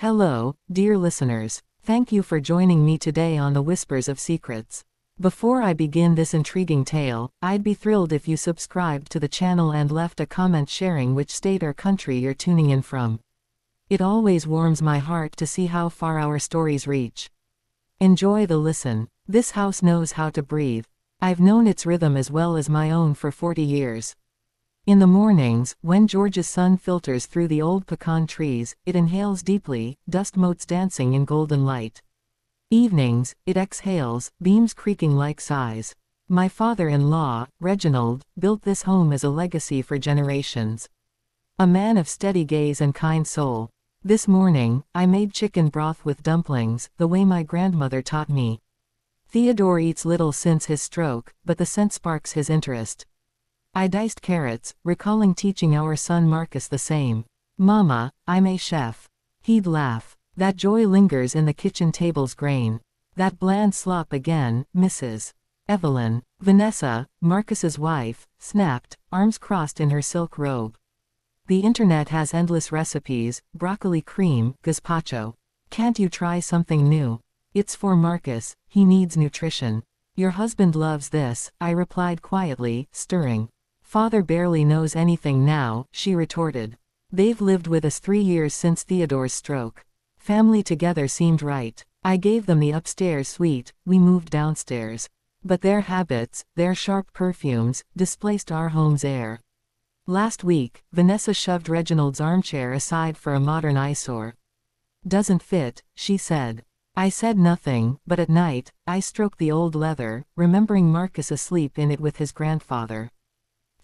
Hello, dear listeners. Thank you for joining me today on the Whispers of Secrets. Before I begin this intriguing tale, I'd be thrilled if you subscribed to the channel and left a comment sharing which state or country you're tuning in from. It always warms my heart to see how far our stories reach. Enjoy the listen. This house knows how to breathe. I've known its rhythm as well as my own for 40 years. In the mornings, when George's sun filters through the old pecan trees, it inhales deeply, dust motes dancing in golden light. Evenings, it exhales, beams creaking like sighs. My father-in-law, Reginald, built this home as a legacy for generations. A man of steady gaze and kind soul. This morning, I made chicken broth with dumplings, the way my grandmother taught me. Theodore eats little since his stroke, but the scent sparks his interest. I diced carrots, recalling teaching our son Marcus the same. "Mama, I'm a chef." He'd laugh. That joy lingers in the kitchen table's grain. That bland slop again, Mrs. Evelyn. Vanessa, Marcus's wife, snapped, arms crossed in her silk robe. The internet has endless recipes: broccoli cream, gazpacho. Can't you try something new? It's for Marcus, he needs nutrition. Your husband loves this, I replied quietly, stirring. Father barely knows anything now, she retorted. They've lived with us 3 years since Theodore's stroke. Family together seemed right. I gave them the upstairs suite, we moved downstairs. But their habits, their sharp perfumes, displaced our home's air. Last week, Vanessa shoved Reginald's armchair aside for a modern eyesore. "Doesn't fit," she said. I said nothing, but at night, I stroked the old leather, remembering Marcus asleep in it with his grandfather.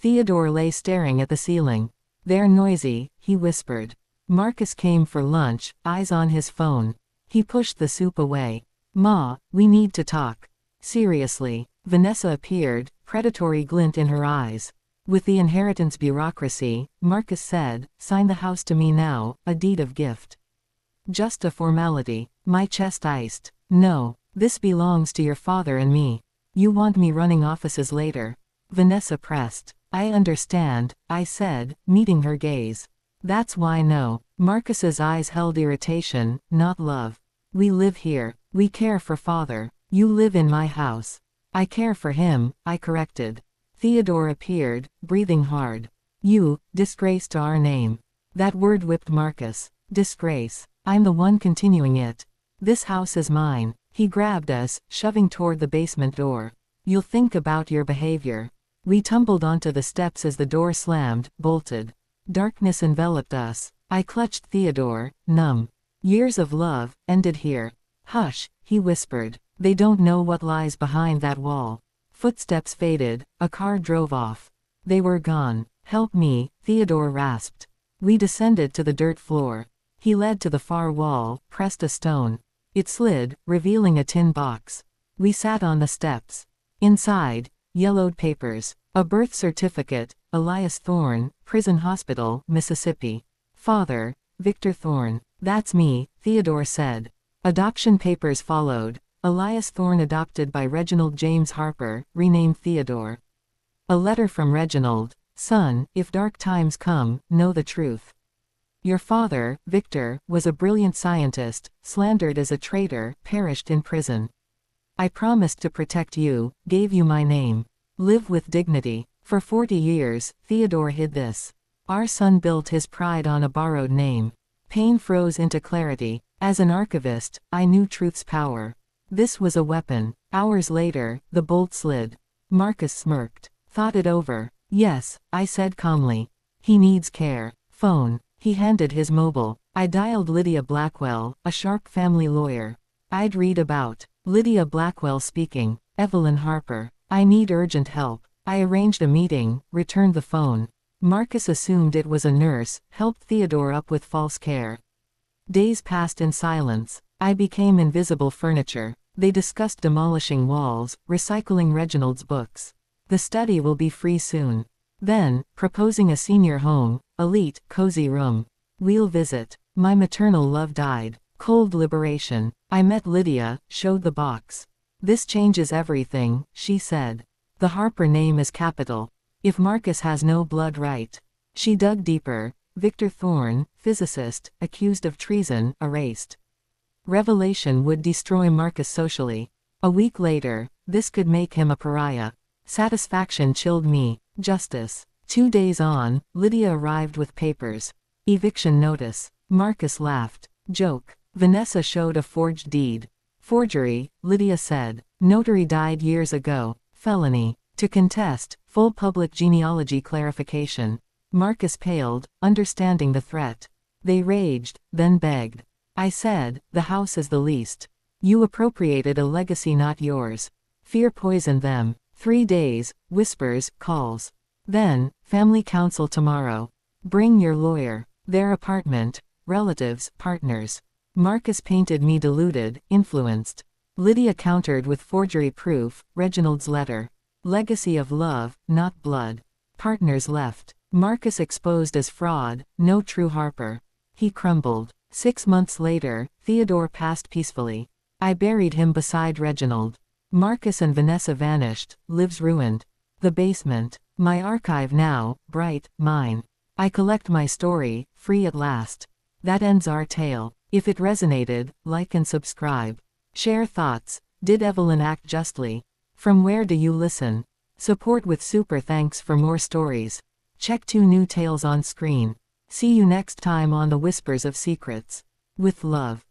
Theodore lay staring at the ceiling. "They're noisy," he whispered. Marcus came for lunch, eyes on his phone. He pushed the soup away. "Ma, we need to talk." "Seriously." Vanessa appeared, predatory glint in her eyes. "With the inheritance bureaucracy," Marcus said, "sign the house to me now, a deed of gift." "Just a formality." My chest iced. "No, this belongs to your father and me. You want me running offices later." Vanessa pressed. "I understand," I said, meeting her gaze. "That's why no." Marcus's eyes held irritation, not love. "We live here. We care for father. You live in my house." "I care for him," I corrected. Theodore appeared, breathing hard. "You, disgrace to our name." That word whipped Marcus. Disgrace. I'm the one continuing it. This house is mine. He grabbed us, shoving toward the basement door. "You'll think about your behavior." We tumbled onto the steps as the door slammed, bolted. Darkness enveloped us. I clutched Theodore, numb. Years of love, ended here. "Hush," he whispered. "They don't know what lies behind that wall." Footsteps faded, a car drove off. They were gone. "Help me," Theodore rasped. We descended to the dirt floor. He led to the far wall, pressed a stone. It slid, revealing a tin box. We sat on the steps. Inside, yellowed papers. A birth certificate, Elias Thorne, Prison Hospital, Mississippi. Father, Victor Thorne. "That's me," Theodore said. Adoption papers followed. Elias Thorne adopted by Reginald James Harper, renamed Theodore. A letter from Reginald. "Son, if dark times come, know the truth. Your father, Victor, was a brilliant scientist, slandered as a traitor, perished in prison. I promised to protect you, gave you my name. Live with dignity." For 40 years, Theodore hid this. Our son built his pride on a borrowed name. Pain froze into clarity. As an archivist, I knew truth's power. This was a weapon. Hours later, the bolt slid. Marcus smirked. "Thought it over?" "Yes," I said calmly. "He needs care." "Phone." He handed his mobile. I dialed Lydia Blackwell, a sharp family lawyer. I'd read about. Lydia Blackwell speaking. "Evelyn Harper. I need urgent help." I arranged a meeting, returned the phone. Marcus assumed it was a nurse, helped Theodore up with false care. Days passed in silence. I became invisible furniture. They discussed demolishing walls, recycling Reginald's books. The study will be free soon. Then, proposing a senior home, elite, cozy room. We'll visit. My maternal love died. Cold liberation. I met Lydia, showed the box. "This changes everything," she said. "The Harper name is capital. If Marcus has no blood right." She dug deeper. Victor Thorne, physicist, accused of treason, erased. Revelation would destroy Marcus socially. A week later, this could make him a pariah. Satisfaction chilled me. Justice. 2 days on, Lydia arrived with papers. Eviction notice. Marcus laughed. Joke. Vanessa showed a forged deed. Forgery, Lydia said. Notary died years ago. Felony. To contest, full public genealogy clarification. Marcus paled, understanding the threat. They raged, then begged. I said, the house is the least. You appropriated a legacy not yours. Fear poisoned them. 3 days, whispers, calls. Then, family council tomorrow. Bring your lawyer. Their apartment, relatives, partners. Marcus painted me deluded, influenced. Lydia countered with forgery proof, Reginald's letter. Legacy of love, not blood. Partners left. Marcus exposed as fraud, no true Harper. He crumbled. 6 months later, Theodore passed peacefully. I buried him beside Reginald. Marcus and Vanessa vanished, lives ruined. The basement. My archive now, bright, mine. I collect my story, free at last. That ends our tale. If it resonated, like and subscribe. Share thoughts. Did Evelyn act justly? From where do you listen? Support with super thanks for more stories. Check 2 new tales on screen. See you next time on The Whispers of Secrets. With love.